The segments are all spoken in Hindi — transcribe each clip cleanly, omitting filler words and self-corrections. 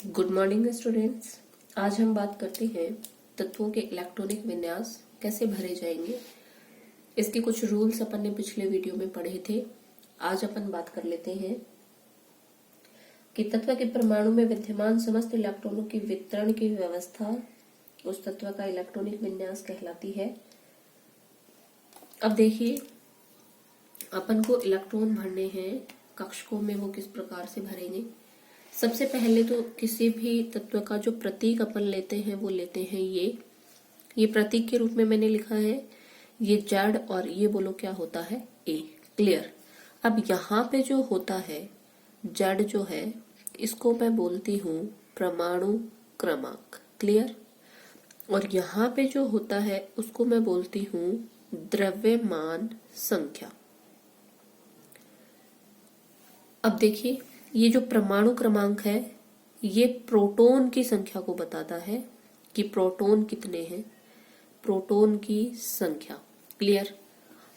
Good morning students. आज हम बात करते हैं तत्वों के इलेक्ट्रॉनिक विन्यास कैसे भरे जाएंगे। इसके कुछ रूल्स अपन ने पिछले वीडियो में पढ़े थे। आज अपन बात कर लेते हैं कि तत्व के परमाणु में विद्यमान समस्त इलेक्ट्रॉनों की वितरण की व्यवस्था उस तत्व का इलेक्ट्रॉनिक विन्यास कहलाती है। अब देखिए, अपन को इलेक्ट्रॉन भरने हैं कक्षकों में, वो किस प्रकार से भरेंगे। सबसे पहले तो किसी भी तत्व का जो प्रतीक अपन लेते हैं वो लेते हैं ये प्रतीक के रूप में मैंने लिखा है ये जेड, और ये बोलो क्या होता है ए। क्लियर। अब यहाँ पे जो होता है जेड जो है, इसको मैं बोलती हूँ परमाणु क्रमांक। क्लियर। और यहाँ पे जो होता है उसको मैं बोलती हूँ द्रव्यमान संख्या। अब देखिए, ये जो परमाणु क्रमांक है ये प्रोटॉन की संख्या को बताता है कि प्रोटॉन कितने हैं, प्रोटॉन की संख्या। क्लियर।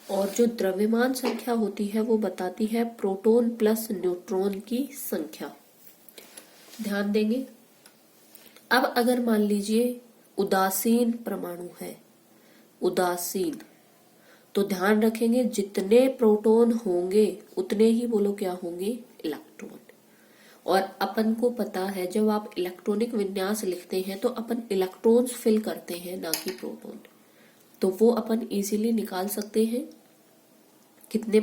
और जो द्रव्यमान संख्या होती है वो बताती है प्रोटॉन प्लस न्यूट्रॉन की संख्या। ध्यान देंगे। अब अगर मान लीजिए उदासीन परमाणु है, उदासीन, तो ध्यान रखेंगे जितने प्रोटॉन होंगे उतने ही बोलो क्या होंगे इलेक्ट्रॉन। और अपन को पता है जब आप इलेक्ट्रॉनिक विन्यास लिखते हैं तो अपन इलेक्ट्रॉन्स फिल करते हैं, ना कि प्रोटॉन। तो वो अपन इजीली निकाल सकते हैं कितने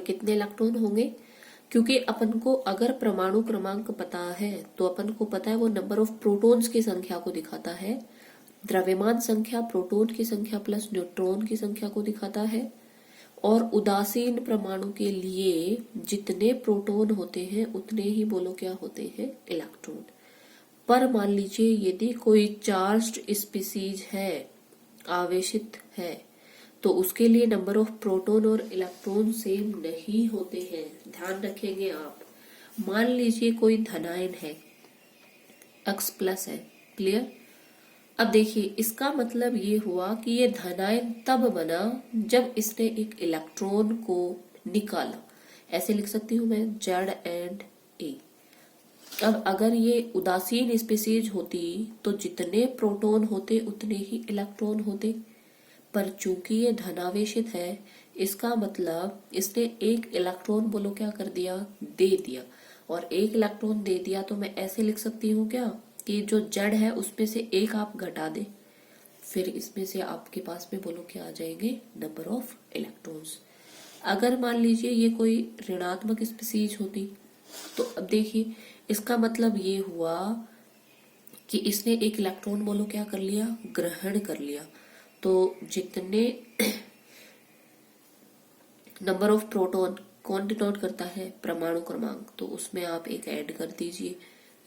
कितने इलेक्ट्रॉन होंगे, क्योंकि अपन को अगर परमाणु क्रमांक पता है तो अपन को पता है वो नंबर ऑफ प्रोटॉन्स की संख्या को दिखाता है। द्रव्यमान संख्या प्रोटॉन की संख्या प्लस न्यूट्रॉन की संख्या को दिखाता है। और उदासीन परमाणु के लिए जितने प्रोटॉन होते हैं उतने ही बोलो क्या होते हैं इलेक्ट्रॉन। पर मान लीजिए यदि कोई चार्ज्ड स्पीसीज है, आवेशित है, तो उसके लिए नंबर ऑफ प्रोटॉन और इलेक्ट्रॉन सेम नहीं होते हैं। ध्यान रखेंगे आप। मान लीजिए कोई धनायन है, X प्लस है। क्लियर। अब देखिए, इसका मतलब ये हुआ कि ये धनायन तब बना जब इसने एक इलेक्ट्रॉन को निकाला। ऐसे लिख सकती हूं मैं जेड एंड ए। अब अगर ये उदासीन स्पीसीज होती तो जितने प्रोटॉन होते उतने ही इलेक्ट्रॉन होते, पर चूंकि ये धनावेशित है इसका मतलब इसने एक इलेक्ट्रॉन बोलो क्या कर दिया, दे दिया। और एक इलेक्ट्रॉन दे दिया तो मैं ऐसे लिख सकती हूँ क्या कि जो जेड है उसमें से एक आप घटा दे, फिर इसमें से आपके पास में बोलो क्या आ जाएंगे नंबर ऑफ इलेक्ट्रॉन्स। अगर मान लीजिए ये कोई ऋणात्मक स्पीसीज होती तो अब देखिए इसका मतलब ये हुआ कि इसने एक इलेक्ट्रॉन बोलो क्या कर लिया, ग्रहण कर लिया। तो जितने नंबर ऑफ प्रोटॉन कौन डिनोट करता है, परमाणु क्रमांक, तो उसमें आप एक ऐड कर दीजिए,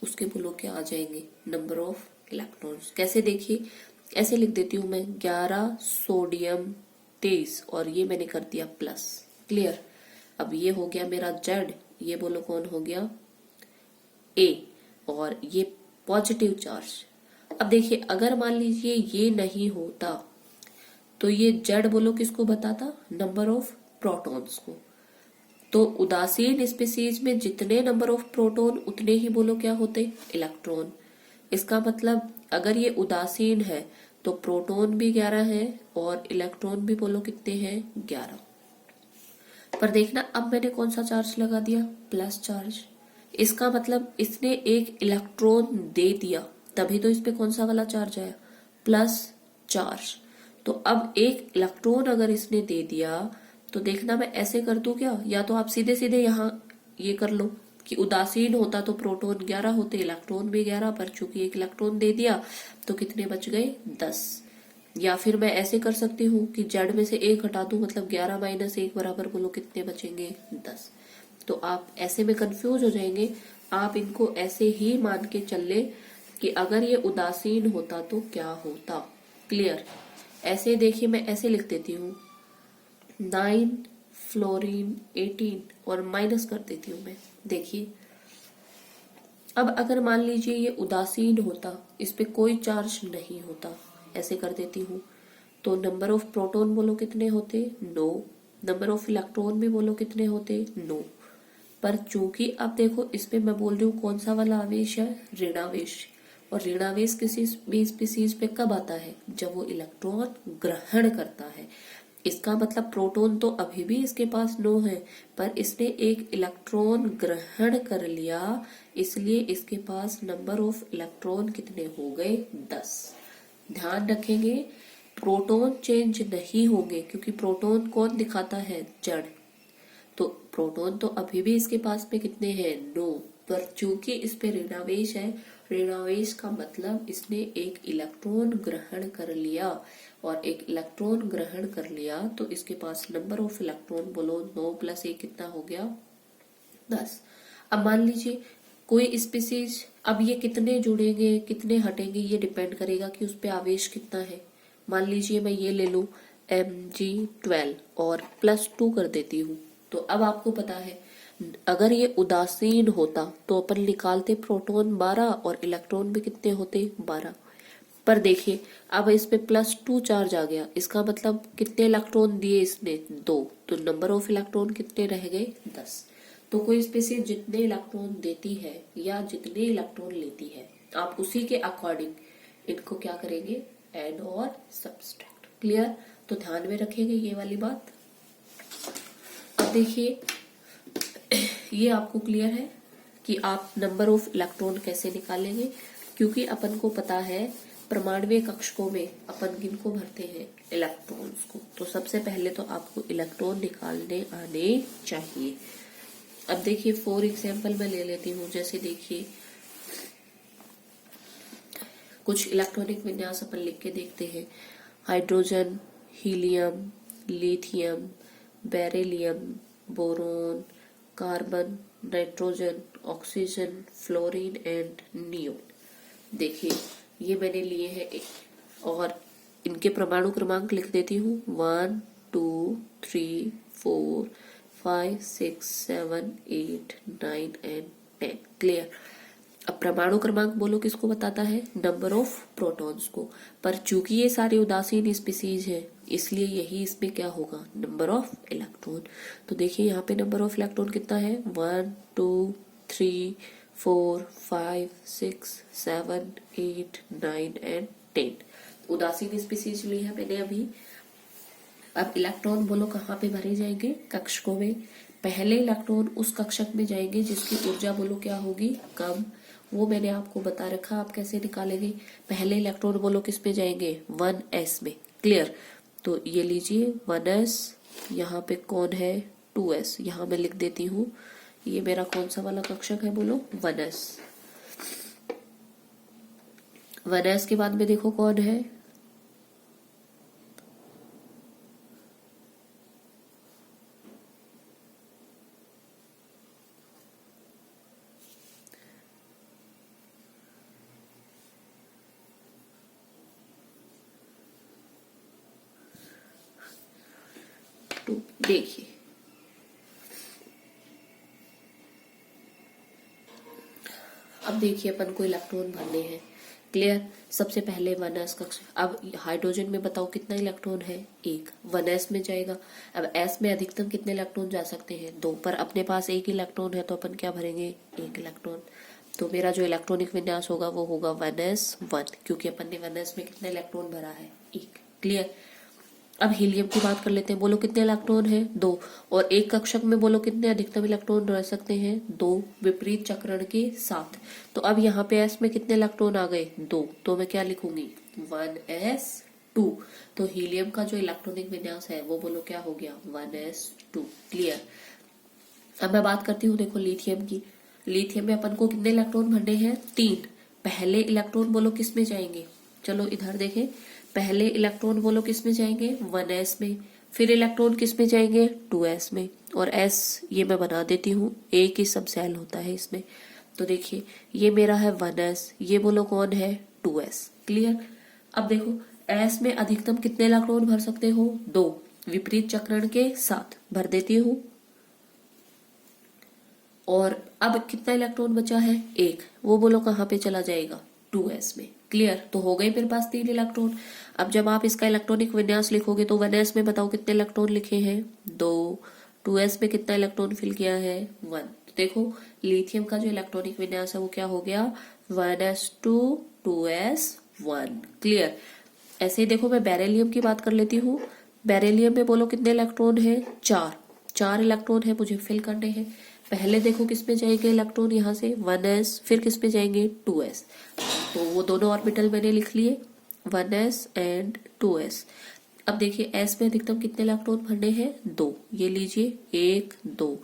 उसके बोलो क्या आ जाएंगे नंबर ऑफ इलेक्ट्रॉन्स। कैसे देखिए, ऐसे लिख देती हूं मैं 11 सोडियम 23 और ये मैंने कर दिया प्लस। क्लियर। अब ये हो गया मेरा जेड, ये बोलो कौन हो गया ए, और ये पॉजिटिव चार्ज। अब देखिए अगर मान लीजिए ये नहीं होता तो ये जेड बोलो किसको बताता, नंबर ऑफ प्रोटॉन्स को। तो उदासीन स्पीसीज में जितने नंबर ऑफ प्रोटॉन उतने ही बोलो क्या होते इलेक्ट्रॉन। इसका मतलब अगर ये उदासीन है तो प्रोटॉन भी 11 है और इलेक्ट्रॉन भी बोलो कितने हैं 11। पर देखना अब मैंने कौन सा चार्ज लगा दिया, प्लस चार्ज। इसका मतलब इसने एक इलेक्ट्रॉन दे दिया, तभी तो इस पे कौन सा वाला चार्ज आया, प्लस चार्ज। तो अब एक इलेक्ट्रॉन अगर इसने दे दिया तो देखना मैं ऐसे कर दूं क्या, या तो आप सीधे सीधे यहाँ ये कर लो कि उदासीन होता तो प्रोटॉन 11 होते, इलेक्ट्रॉन भी 11, पर चूंकि एक इलेक्ट्रॉन दे दिया तो कितने बच गए 10। या फिर मैं ऐसे कर सकती हूँ कि जेड में से एक हटा दूं, मतलब 11 माइनस 1 बराबर बोलो कितने बचेंगे 10। तो आप ऐसे में कंफ्यूज हो जाएंगे। आप इनको ऐसे ही मान के चल ले कि अगर ये उदासीन होता तो क्या होता। क्लियर। ऐसे देखिए मैं ऐसे लिख देती हूँ 9 फ्लोरीन 18 और माइनस कर देती हूँ मैं। देखिए अब अगर मान लीजिए ये उदासीन होता, इस पे कोई चार्ज नहीं होता, ऐसे कर देती हूँ, तो नंबर ऑफ प्रोटॉन बोलो कितने होते 9, नंबर ऑफ इलेक्ट्रॉन भी बोलो कितने होते 9। पर चूंकि अब देखो इसमें मैं बोल रही हूँ कौन सा वाला आवेश है, ऋणावेश। और ऋणावेश किसी भी स्पीसीज पे कब आता है, जब वो इलेक्ट्रॉन ग्रहण करता है। इसका मतलब प्रोटॉन तो अभी भी इसके पास 9 है, पर इसने एक इलेक्ट्रॉन ग्रहण कर लिया, इसलिए इसके पास नंबर ऑफ इलेक्ट्रॉन कितने हो गए, 10। ध्यान रखेंगे प्रोटॉन चेंज नहीं होंगे, क्योंकि प्रोटॉन कौन दिखाता है, जड़। तो प्रोटॉन तो अभी भी इसके पास में कितने हैं, 9, पर चूंकि इस पे ऋणावेश है, ऋणावेश का मतलब इसने एक इलेक्ट्रॉन ग्रहण कर लिया, और एक इलेक्ट्रॉन ग्रहण कर लिया तो इसके पास नंबर ऑफ इलेक्ट्रॉन बोलो 9 + 1 कितना हो गया, 10। अब मान लीजिए कोई स्पीसीज, अब ये कितने जुड़ेंगे कितने हटेंगे ये डिपेंड करेगा कि उस पे आवेश कितना है। मान लीजिए मैं ये ले लूं Mg12 और +2 कर देती हूँ, तो अब आपको पता है अगर ये उदासीन होता तो अपन निकालते प्रोटॉन 12 और इलेक्ट्रॉन भी कितने होते, 12। पर देखिए अब इस पे +2 चार्ज आ गया, इसका मतलब कितने इलेक्ट्रॉन दिए इसने, 2, तो नंबर ऑफ इलेक्ट्रॉन कितने रह गए, 10। तो कोई स्पीसीज जितने इलेक्ट्रॉन देती है या जितने इलेक्ट्रॉन लेती है, आप उसी के अकॉर्डिंग इनको क्या करेंगे, ऐड और सब्सट्रैक्ट। क्लियर, तो ध्यान में रखेंगे ये वाली बात। अब देखिए ये आपको क्लियर है कि आप नंबर ऑफ इलेक्ट्रॉन कैसे निकालेंगे, क्योंकि अपन को पता है परमाणुीय कक्षकों में अपन किनको भरते हैं, इलेक्ट्रॉन्स को। तो सबसे पहले तो आपको इलेक्ट्रॉन निकालने आने चाहिए। अब देखिए फॉर एग्जाम्पल मैं ले लेती हूँ, जैसे देखिए कुछ इलेक्ट्रॉनिक विन्यास अपन लिख के देखते हैं, hydrogen, helium, lithium, beryllium, boron, carbon, nitrogen, oxygen, fluorine and neon. देखिए ये मैंने लिए हैं और इनके परमाणु क्रमांक लिख देती हूँ, 1 2 3 4 5 6 7 8 9 एंड 10। क्लियर। अब परमाणु क्रमांक बोलो किसको बताता है, नंबर ऑफ प्रोटॉन्स को। पर चूंकि ये सारे उदासीन स्पीसीज है, इसलिए यही इसमें क्या होगा, नंबर ऑफ इलेक्ट्रॉन। तो देखिए यहाँ पे नंबर ऑफ इलेक्ट्रॉन कितना है, 1 2 3 4 5 6 7 8 9 एंड 10। उदासीन स्पीसीज ली है मैंने अभी। अब इलेक्ट्रॉन बोलो कहाँ पे भरे जाएंगे, कक्षकों में। पहले इलेक्ट्रॉन उस कक्षक में जाएंगे जिसकी ऊर्जा बोलो क्या होगी, कम। वो मैंने आपको बता रखा, आप कैसे निकालेंगे। पहले इलेक्ट्रॉन बोलो किस में जाएंगे, 1s में। क्लियर। तो ये लीजिए 1s, यहाँ पे कौन है, 2s, यहाँ मैं लिख देती हूँ। ये मेरा कौन सा वाला कक्षक है बोलो, 1s। 1s के बाद में देखो कौन है, देखिए अब देखिए अपन को इलेक्ट्रॉन भरने हैं। क्लियर। सबसे पहले 1s कक्ष। अब हाइड्रोजन में बताओ कितना इलेक्ट्रॉन है, 1, 1s में जाएगा। अब s में अधिकतम कितने इलेक्ट्रॉन जा सकते हैं, 2, पर अपने पास 1 इलेक्ट्रॉन है तो अपन क्या भरेंगे, 1 इलेक्ट्रॉन। तो मेरा जो इलेक्ट्रॉनिक विन्यास होगा वो होगा 1s1, क्योंकि अपन ने 1s में कितना इलेक्ट्रॉन भरा है, 1। क्लियर। अब हीलियम की बात कर लेते हैं, बोलो कितने इलेक्ट्रॉन है, 2, और एक कक्षक में बोलो कितने अधिकतम इलेक्ट्रॉन रह सकते हैं, 2, विपरीत चक्रण के साथ। तो अब यहाँ पे s में कितने इलेक्ट्रॉन आ गए, 2, तो मैं क्या लिखूंगी, 1s2। तो हीलियम का जो इलेक्ट्रॉनिक विन्यास है वो बोलो क्या हो गया, 1s2। क्लियर। अब मैं बात करती हूँ देखो लिथियम की। लिथियम में अपन को कितने इलेक्ट्रॉन भरने हैं, 3। पहले इलेक्ट्रॉन बोलो किस में जाएंगे, चलो इधर देखें। पहले इलेक्ट्रॉन बोलो किस में जाएंगे, 1s में। फिर इलेक्ट्रॉन किस में जाएंगे, 2s में। और s ये मैं बना देती हूँ, एक ही सब सेल होता है इसमें। तो देखिए ये मेरा है 1s, ये बोलो कौन है, 2s। क्लियर। अब देखो s में अधिकतम कितने इलेक्ट्रॉन भर सकते हो, 2, विपरीत चक्रण के साथ भर देती हूँ। और अब कितना इलेक्ट्रॉन बचा है, 1, वो बोलो कहाँ पे चला जाएगा, 2s में। क्लियर। तो हो गए मेरे पास 3 इलेक्ट्रॉन। अब जब आप इसका इलेक्ट्रॉनिक विन्यास लिखोगे तो 1s में बताओ कितने इलेक्ट्रॉन लिखे हैं, 2, 2s में कितना इलेक्ट्रॉन फिल किया है, 1। तो देखो लिथियम का जो इलेक्ट्रॉनिक विन्यास है वो क्या हो गया 1s2 2s1। क्लियर। ऐसे ही देखो मैं बेरिलियम की बात कर लेती हूँ। बेरिलियम में बोलो कितने इलेक्ट्रॉन है 4 इलेक्ट्रॉन है, मुझे फिल करने हैं। पहले देखो किस पे जाएंगे इलेक्ट्रॉन, यहाँ से 1s, फिर किस पे जाएंगे 2s। तो वो दोनों ऑर्बिटल मैंने लिख लिए 1s एंड 2s। अब देखिए s में अधिकतम कितने इलेक्ट्रॉन भरने हैं 2, ये लीजिए 1 2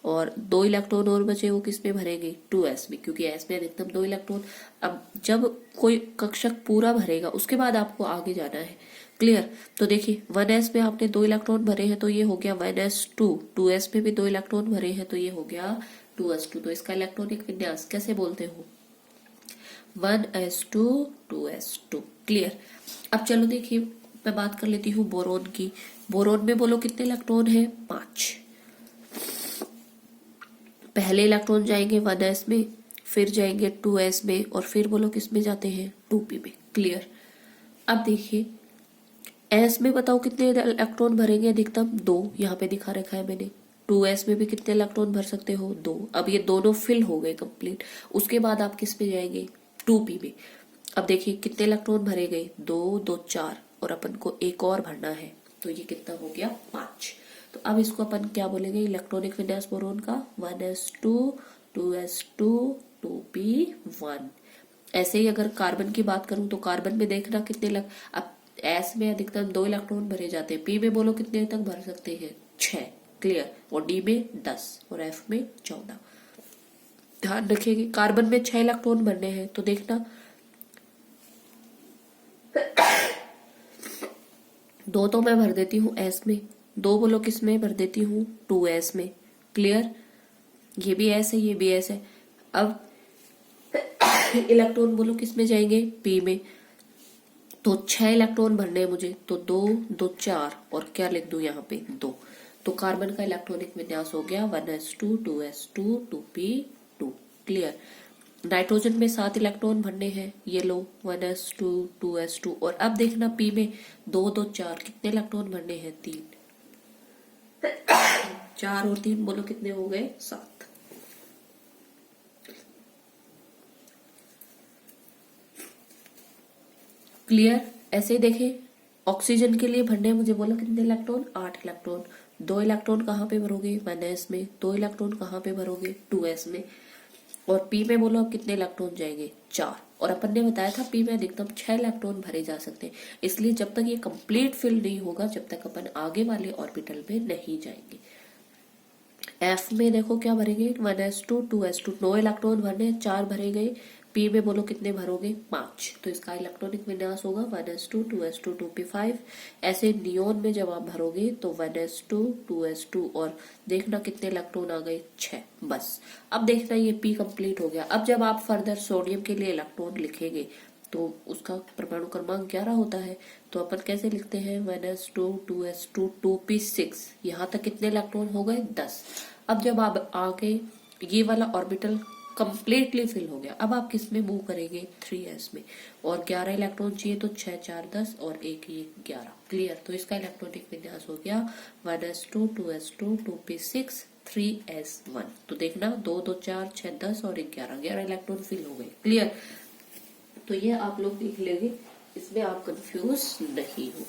और 2 इलेक्ट्रॉन और बचे, वो किस में भरेंगे 2s में, क्योंकि s में अधिकतम 2 इलेक्ट्रॉन। अब जब कोई कक्षक पूरा भरेगा उसके बाद आपको आगे जाना है। क्लियर। तो देखिए 1s में आपने 2 इलेक्ट्रॉन भरे हैं तो ये हो गया 1s2, 2s में भी 2 इलेक्ट्रॉन भरे हैं तो ये हो गया 2s2। तो इसका इलेक्ट्रॉनिक विन्यास कैसे बोलते हो 1s2 2s2। क्लियर। अब चलो देखिए मैं बात कर लेती हूँ बोरोन की। बोरोन में बोलो कितने इलेक्ट्रॉन है 5। पहले इलेक्ट्रॉन जाएंगे 1s में, फिर जाएंगे 2s में और फिर बोलो किस में जाते हैं 2p में। क्लियर। अब देखिए s में बताओ कितने इलेक्ट्रॉन भरेंगे अधिकतम 2, यहाँ पे दिखा रखा है मैंने। 2s में भी कितने इलेक्ट्रॉन भर सकते हो 2। अब ये दोनों फिल हो गए कंप्लीट, उसके बाद आप किस में जाएंगे 2p में। अब देखिए कितने इलेक्ट्रॉन भरे गए 2 2 4 और अपन को एक और भरना है, तो ये कितना हो गया 5। तो अब इसको अपन क्या बोलेंगे इलेक्ट्रॉनिक विन्यास बोरोन का 1s2 2s2 2p1। ऐसे ही अगर कार्बन की बात करूं तो कार्बन में देखना कितने अब s में अधिकतम 2 इलेक्ट्रॉन भरे जाते हैं, p में बोलो कितने तक भर सकते हैं 6। क्लियर। और d में 10 और f में 14। ध्यान रखिएगा कार्बन में 6 इलेक्ट्रॉन भरने हैं, तो देखना 2 तो मैं भर देती हूँ s में, 2 बोलो किस में भर देती हूँ 2s में। क्लियर। ये भी s है ये भी s है। अब इलेक्ट्रॉन बोलो किस में जाएंगे p में, तो 6 इलेक्ट्रॉन भरने हैं मुझे, तो 2 2 4 और क्या लिख दूं यहाँ पे 2। तो कार्बन का इलेक्ट्रॉनिक विन्यास हो गया 1s2 2s2 2p2। Clear. Nitrogen में 7 इलेक्ट्रॉन भरने हैं, ये लो 1s2 2s2 और अब देखना p में 2 2 4 कितने इलेक्ट्रॉन भरने हैं 3। 4 और 3 बोलो कितने हो गए 7। क्लियर। ऐसे ही देखें ऑक्सीजन के लिए भरने मुझे बोला कितने इलेक्ट्रॉन 8 इलेक्ट्रॉन। 2 इलेक्ट्रॉन कहाँ पे भरोगे 1s में, 2 इलेक्ट्रॉन कहाँ पे भरोगे 2s में और p में बोलो अब कितने इलेक्ट्रॉन जाएंगे 4। और अपन ने बताया था p में अधिकतम 6 इलेक्ट्रॉन भरे जा सकते हैं, इसलिए जब तक ये कंप्लीट फिल नहीं होगा जब तक अपन आगे वाले ऑर्बिटल में नहीं जाएंगे। f में देखो क्या भरेंगे 1s2 2s2, 9 इलेक्ट्रॉन भरने 4 भरे गए। p में बोलो कितने भरोगे 5, तो इसका इलेक्ट्रॉनिक विन्यास होगा 1s2 2s2 2p5। ऐसे नियोन में जब आप भरोगे तो 1s2 2s2 और देखना कितने इलेक्ट्रॉन आ गए 6 बस। अब देखना ये p कंप्लीट हो गया। अब जब आप फर्दर सोडियम के लिए इलेक्ट्रॉन लिखेंगे तो उसका परमाणु क्रमांक 11 होता है, तो अपन कैसे लिखते हैं 1s2 2s2 2p6। यहाँ तक कितने इलेक्ट्रॉन हो गए 10। अब जब आप आगे ये वाला ऑर्बिटल कंप्लीटली फिल हो गया, अब आप किस में मूव करेंगे 3s में और 11 इलेक्ट्रॉन चाहिए तो 6 4 10 और 1 ये 11। क्लियर। तो इसका इलेक्ट्रॉनिक विन्यास हो गया 1s2 2s2 2p6 3s1। तो देखना 2 2 4 6 10 और 11 इलेक्ट्रॉन फिल हो गए। क्लियर। तो ये आप लोग लिख लेंगे, इसमें आप कंफ्यूज नहीं हो।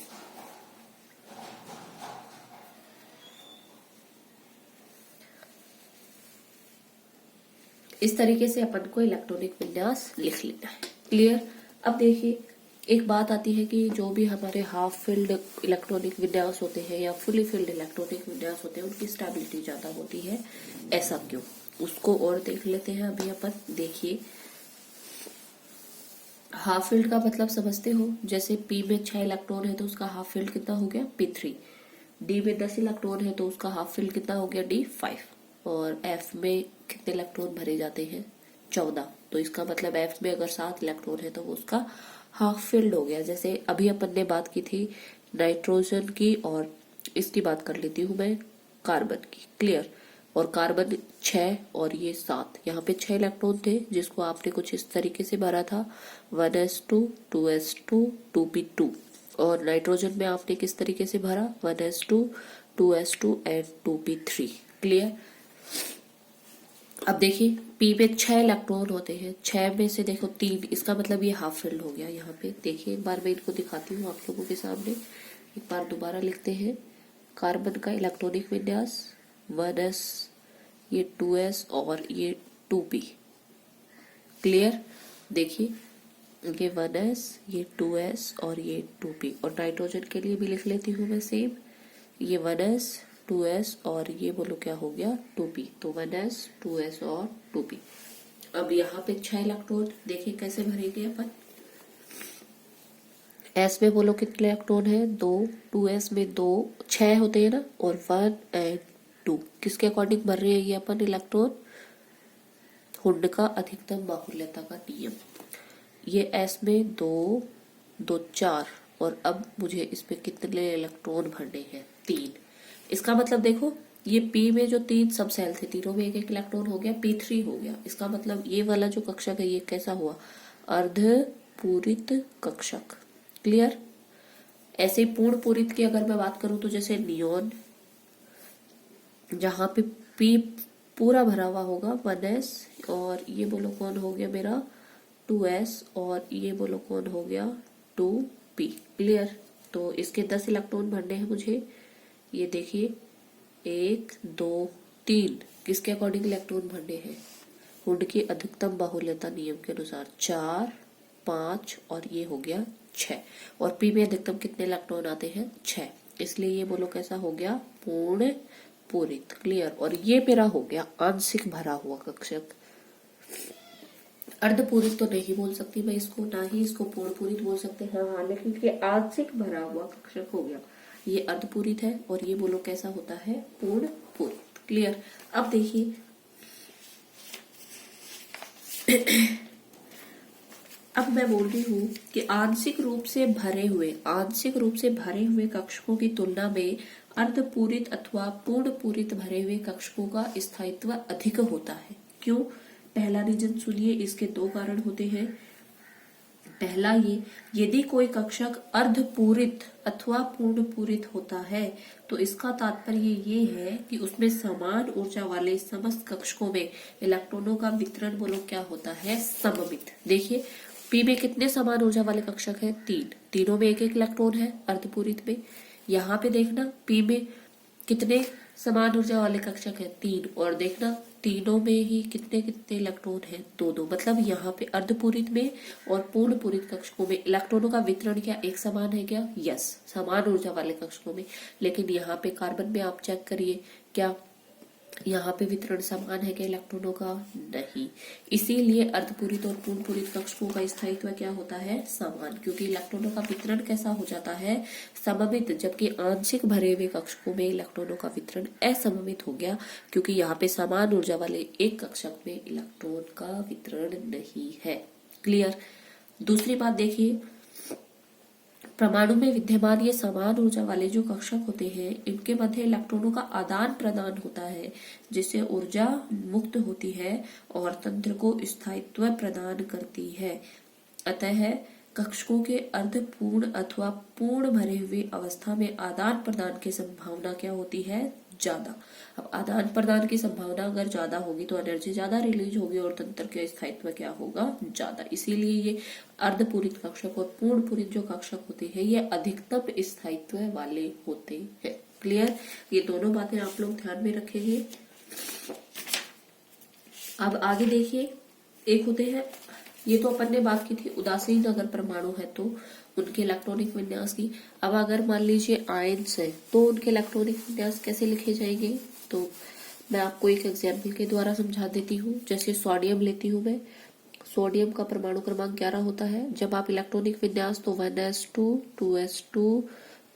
इस तरीके से अपन को इलेक्ट्रॉनिक विन्यास लिख लेना है। क्लियर। अब देखिए एक बात आती है कि जो भी हमारे हाफ फिल्ड इलेक्ट्रॉनिक विन्यास होते हैं या फुली फिल्ड इलेक्ट्रॉनिक विन्यास होते हैं उनकी स्टेबिलिटी ज्यादा होती है, ऐसा क्यों, उसको और देख लेते हैं अभी अपन। देखिए हाफ फील्ड का मतलब समझते हो, जैसे p में 6 इलेक्ट्रॉन है तो उसका हाफ फील्ड कितना हो गया p3। d में 10 इलेक्ट्रॉन है तो उसका हाफ फील्ड कितना हो गया d5। और f में कितने इलेक्ट्रॉन भरे जाते हैं 14, तो इसका मतलब f में अगर 7 इलेक्ट्रॉन है तो वो उसका हाफ फील्ड हो गया। जैसे अभी अपन ने बात की थी नाइट्रोजन की और इसकी बात कर लेती हूँ मैं कार्बन की। क्लियर। और कार्बन 6 और ये 7, यहाँ पे 6 इलेक्ट्रॉन थे जिसको आपने कुछ इस तरीके से भरा था 1s2 2s2 2p2। और नाइट्रोजन में आपने किस तरीके से भरा 1s2 2s2 and 2p3। Clear. अब देखिए पी में 6 इलेक्ट्रॉन होते हैं, 6 में से देखो 3, इसका मतलब ये हाफ फिल्ड हो गया। यहाँ पे देखिए एक बार मैं इनको दिखाती हूँ आप लोगों के सामने, एक बार दोबारा लिखते हैं। कार्बन का इलेक्ट्रॉनिक विन्यास 1s, ये 2s और ये 2p। क्लियर? देखिए ये 1s, ये 2s और ये 2p। और नाइट्रोजन के लिए भी लिख लेती हूँ मैं सेम, ये 1s 2s और ये बोलो क्या हो गया 2p। तो 1s 2s और 2p। अब यहाँ पे 6 इलेक्ट्रॉन देखिए कैसे भरेंगे अपन। s में बोलो कितने इलेक्ट्रॉन है 2, 2s में 2, 6 होते हैं ना, और 1 एंड 2 किसके अकॉर्डिंग भर रहे हैं ये अपन इलेक्ट्रॉन? हुंड का अधिकतम बाहुल्यता का नियम। ये s में 2, 2 4, और अब मुझे इसमें कितने इलेक्ट्रॉन भरने हैं 3। इसका मतलब देखो ये P में जो 3 सब सेल थे, तीनों में एक एक इलेक्ट्रॉन हो गया, P3 हो गया। इसका मतलब ये वाला जो कक्षक है ये कैसा हुआ? अर्धपूरित कक्षक। क्लियर? ऐसे पूर्ण पूरित की अगर मैं बात करूं तो जैसे नियोन, जहां पे P पूरा भरा हुआ होगा 1s, और ये बोलो कौन हो गया मेरा 2s, और ये बोलो कौन हो गया 2p। क्लियर? तो इसके 10 इलेक्ट्रॉन भरने हैं मुझे। ये देखिए 1 2 3 किसके अकॉर्डिंग इलेक्ट्रॉन भरने हैं? हुड की अधिकतम बाहुल्यता नियम के अनुसार 4 5 और ये हो गया 6। और पी में अधिकतम कितने इलेक्ट्रॉन आते हैं? 6। इसलिए ये बोलो कैसा हो गया? पूर्ण पूरित। क्लियर? और ये मेरा हो गया आंशिक भरा हुआ कक्षक। अर्धपूरित तो नहीं बोल सकती मैं इसको, ना ही इसको पूर्ण पूरित बोल सकते हैं। हाँ, लेकिन ये आंशिक भरा हुआ कक्षक हो गया। ये अर्धपूरित है और ये बोलो कैसा होता है? पूर्ण पूरित। क्लियर? अब देखिए अब मैं बोल रही हूँ कि आंशिक रूप से भरे हुए कक्षकों की तुलना में अर्धपूरित अथवा पूर्ण पूरित भरे हुए कक्षकों का स्थायित्व अधिक होता है। क्यों? पहला रीजन सुनिए, इसके 2 कारण होते हैं। पहला ये, यदि कोई कक्षक अर्धपूरित अथवा पूर्ण पूरित होता है तो इसका तात्पर्य ये है कि उसमें समान ऊर्जा वाले समस्त कक्षकों में इलेक्ट्रॉनों का वितरण बोलो क्या होता है? सममित। देखिए पी में कितने समान ऊर्जा वाले कक्षक है? 3, तीनों में एक एक इलेक्ट्रॉन है अर्धपूरित में। यहाँ पे देखना पी में कितने समान ऊर्जा वाले कक्षक है? 3, और देखना तीनों में ही कितने कितने इलेक्ट्रॉन है? 2 2। मतलब यहाँ पे अर्धपूरित में और पूर्ण पूरित कक्षकों में इलेक्ट्रॉनों का वितरण क्या एक समान है क्या? यस, समान ऊर्जा वाले कक्षकों में। लेकिन यहाँ पे कार्बन में आप चेक करिए, क्या यहाँ पे वितरण समान है क्या इलेक्ट्रॉनों का? नहीं। इसीलिए अर्धपूरित और पूर्ण पूरित कक्षकों का स्थायित्व क्या होता है? समान, क्योंकि इलेक्ट्रॉनों का वितरण कैसा हो जाता है? सममित। जबकि आंशिक भरे हुए कक्षकों में इलेक्ट्रॉनों का वितरण असममित हो गया, क्योंकि यहाँ पे समान ऊर्जा वाले एक कक्षक में इलेक्ट्रॉन का वितरण नहीं है। क्लियर? दूसरी बात देखिए, परमाणु में विद्यमान ये समान ऊर्जा वाले जो कक्षक होते हैं इनके मध्य इलेक्ट्रॉनों का आदान प्रदान होता है, जिससे ऊर्जा मुक्त होती है और तंत्र को स्थायित्व प्रदान करती है। अतः कक्षकों के अर्धपूर्ण अथवा पूर्ण भरे हुए अवस्था में आदान प्रदान की संभावना क्या होती है? ज्यादा। अब आदान प्रदान की संभावना अगर ज्यादा होगी तो एनर्जी ज्यादा रिलीज होगी और तंत्र के स्थायित्व क्या होगा? ज्यादा। इसीलिए ये अर्धपूरित कक्षक और पूर्ण पूरित जो कक्षक होते हैं ये अधिकतम स्थायित्व वाले होते हैं। क्लियर? ये दोनों बातें आप लोग ध्यान में रखेंगे। अब आगे देखिए, एक होते हैं, ये तो अपन ने बात की थी उदासीन अगर परमाणु है तो उनके इलेक्ट्रॉनिक विन्यास की। अब अगर मान लीजिए आयन्स है तो उनके इलेक्ट्रॉनिक विन्यास कैसे लिखे जाएंगे? तो मैं आपको एक एग्जाम्पल के द्वारा समझा देती हूँ। जैसे सोडियम लेती हूँ मैं, सोडियम का परमाणु क्रमांक 11 होता है। जब आप इलेक्ट्रॉनिक विन्यास तो 1s2 2s2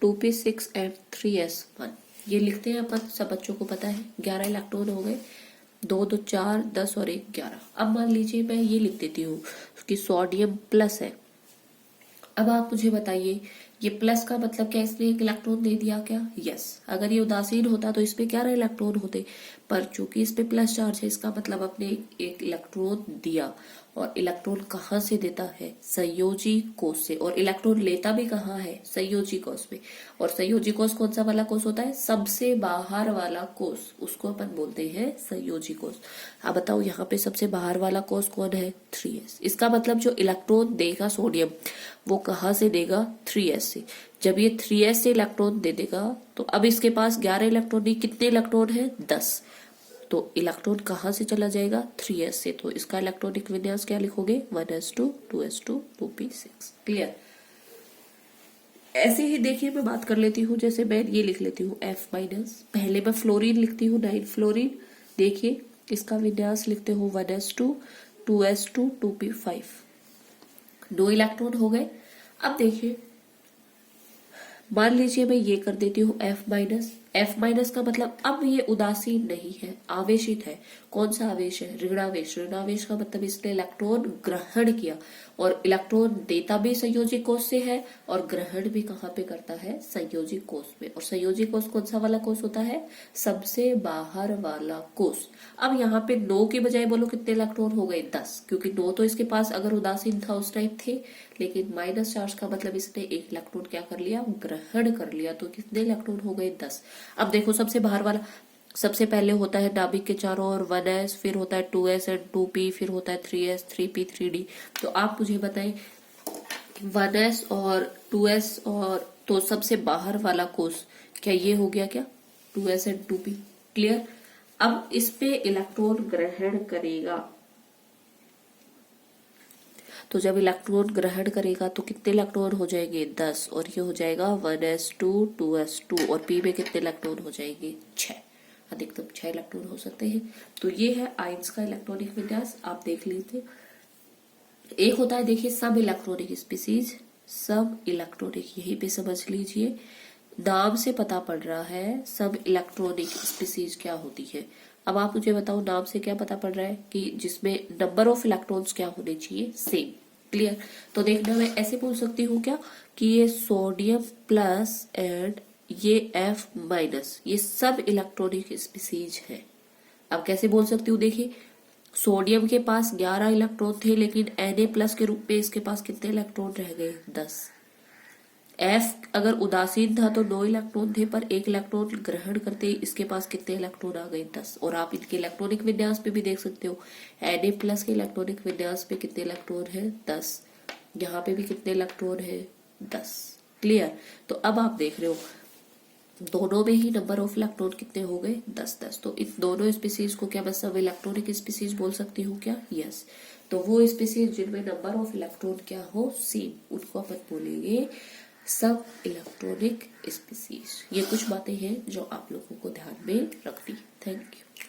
2p6 and 3s1 ये लिखते हैं अपन, सब बच्चों को पता है। 11 इलेक्ट्रॉन हो गए, 2 2 4 10 और 1 11। अब मान लीजिए मैं ये लिख देती हूँ कि सोडियम प्लस है। अब आप मुझे बताइए ये प्लस का मतलब क्या? इसने एक इलेक्ट्रॉन दे दिया क्या? यस। अगर ये उदासीन होता तो इसमें 11 इलेक्ट्रॉन होते, पर चूंकि इस पे प्लस चार्ज है, इसका मतलब अपने एक इलेक्ट्रॉन दिया, और इलेक्ट्रॉन कहाँ से देता है? संयोजी कोष से। और इलेक्ट्रॉन लेता भी कहाँ है? संयोजी कोष में। और संयोजी कोष कौन सा वाला कोष होता है? सबसे बाहर वाला कोष, उसको अपन बोलते हैं संयोजी कोष। अब बताओ यहाँ पे सबसे बाहर वाला कोष कौन है? 3s। इसका मतलब जो इलेक्ट्रॉन देगा सोडियम, वो कहाँ से देगा? 3s से। जब ये 3s से इलेक्ट्रॉन दे देगा, तो अब इसके पास 11 इलेक्ट्रॉन नहीं, कितने इलेक्ट्रॉन है? 10। तो इलेक्ट्रॉन कहाँ से चला जाएगा? 3s से। तो इसका इलेक्ट्रॉनिक विन्यास क्या लिखोगे? 1s2 2s2 2p6। क्लियर? ऐसे ही देखिए मैं बात कर लेती हूँ, जैसे मैं ये लिख लेती हूँ F-। पहले मैं फ्लोरीन लिखती हूँ, 9 फ्लोरीन। देखिए इसका विन्यास लिखते हो 1s2 2s2 2p5। 2 इलेक्ट्रॉन हो गए। अब देखिए मान लीजिए मैं ये कर देती हूँ F-। F- का मतलब अब ये उदासीन नहीं है, आवेशित है। कौन सा आवेश है? ऋणावेश। ऋणावेश का मतलब इसने इलेक्ट्रॉन ग्रहण किया, और इलेक्ट्रॉन देता भी संयोजी कोष से है, और ग्रहण भी कहाँ पे करता है? संयोजी कोष में। और संयोजी कोष कौन सा वाला कोष होता है? सबसे बाहर वाला कोष। अब यहाँ पे 9 की बजाय बोलो कितने इलेक्ट्रॉन हो गए? 10, क्योंकि 9 तो इसके पास अगर उदासीन था उस टाइम थे, लेकिन माइनस चार्ज का मतलब इसने एक इलेक्ट्रॉन क्या कर लिया? ग्रहण कर लिया। तो कितने इलेक्ट्रॉन हो गए? 10। अब देखो सबसे बाहर वाला, सबसे पहले होता है नाभिक के चारों ओर 1s, फिर होता है 2s एंड 2p, फिर होता है 3s 3p 3d। तो आप मुझे बताएं 1s और 2s, और तो सबसे बाहर वाला कोष क्या ये हो गया क्या? 2s and 2p। क्लियर? अब इस पे इलेक्ट्रॉन ग्रहण करेगा, तो जब इलेक्ट्रॉन ग्रहण करेगा तो कितने इलेक्ट्रॉन हो जाएंगे? 10। और ये हो जाएगा 1s2 2s2, और p में कितने इलेक्ट्रॉन हो जाएंगे? 6। अधिकतम 6 इलेक्ट्रॉन हो सकते हैं। तो ये है आयंस का इलेक्ट्रॉनिक विन्यास, आप देख लीजिए। एक होता है देखिए सब इलेक्ट्रॉनिक स्पीसीज, सब इलेक्ट्रॉनिक, यहीं पे समझ लीजिए, नाम से पता पड़ रहा है सब इलेक्ट्रॉनिक स्पीसीज क्या होती है। अब आप मुझे बताओ नाम से क्या पता पड़ रहा है? कि जिसमें नंबर ऑफ इलेक्ट्रॉन्स क्या होने चाहिए? सेम। क्लियर? तो देखना मैं ऐसे बोल सकती हूँ क्या, कि ये सोडियम प्लस एंड ये F-, ये सब इलेक्ट्रॉनिक स्पीसीज है। अब कैसे बोल सकती हूँ? देखिए सोडियम के पास 11 इलेक्ट्रॉन थे, लेकिन Na+ के रूप में इसके पास कितने इलेक्ट्रॉन रह गए? 10। F अगर उदासीन था तो 2 इलेक्ट्रॉन थे, पर 1 इलेक्ट्रॉन ग्रहण करते ही इसके पास कितने इलेक्ट्रॉन आ गए? 10। और आप इनके इलेक्ट्रॉनिक विन्यास पे भी देख सकते हो, Na+ के इलेक्ट्रॉनिक विन्यास पे कितने इलेक्ट्रॉन है? 10। यहाँ पे भी कितने इलेक्ट्रॉन है? 10। क्लियर? तो अब आप देख रहे हो दोनों में ही नंबर ऑफ इलेक्ट्रॉन कितने हो गए? 10-10। तो इन दोनों स्पीसीज को क्या मैं सब इलेक्ट्रॉनिक स्पीसीज बोल सकती हूँ क्या? यस। तो वो स्पीसीज जिनमें नंबर ऑफ इलेक्ट्रॉन क्या हो? सेम, उनको अपन बोलेंगे सब इलेक्ट्रॉनिक स्पीसीज। ये कुछ बातें हैं जो आप लोगों को ध्यान में रखनी। Thank you.